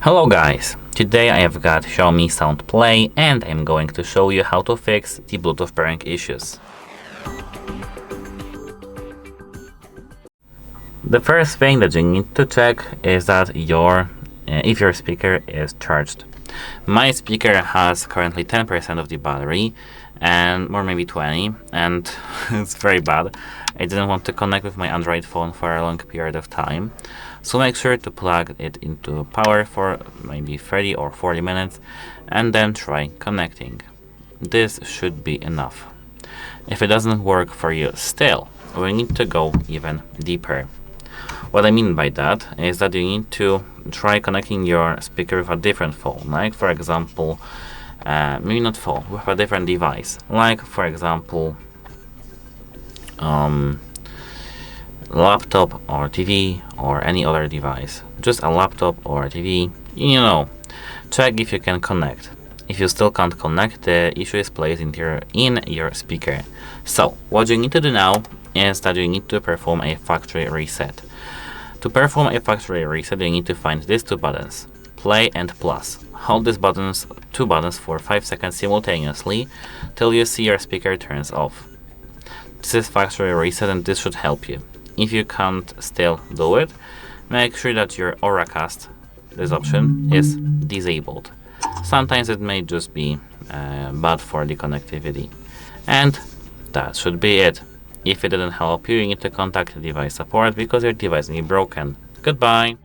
Hello guys, today I have got XIAOMI Sound Play and I'm going to show you how to fix the Bluetooth pairing issues. The first thing that you need to check is that if your speaker is charged. My speaker has currently 10% of the battery or maybe 20, and it's very bad. I didn't want to connect with my Android phone for a long period of time, so make sure to plug it into power for maybe 30 or 40 minutes and then try connecting. This should be enough. If it doesn't work for you still, we need to go even deeper. What I mean by that is that you need to try connecting your speaker with a different phone, like for example, maybe not phone, with a different device, like for example laptop or TV or any other device. Just a laptop or a TV, check if you can connect. If you still can't connect, the issue is placed in your speaker. So what you need to do now is that you need to perform a factory reset. To perform a factory reset, you need to find these two buttons, play and plus. Hold these two buttons for 5 seconds simultaneously till you see your speaker turns off. This is factory reset and this should help you. If you can't still do it, make sure that your Auracast, this option, is disabled. Sometimes it may just be bad for the connectivity. And that should be it. If it didn't help you, you need to contact device support because your device may be broken. Goodbye!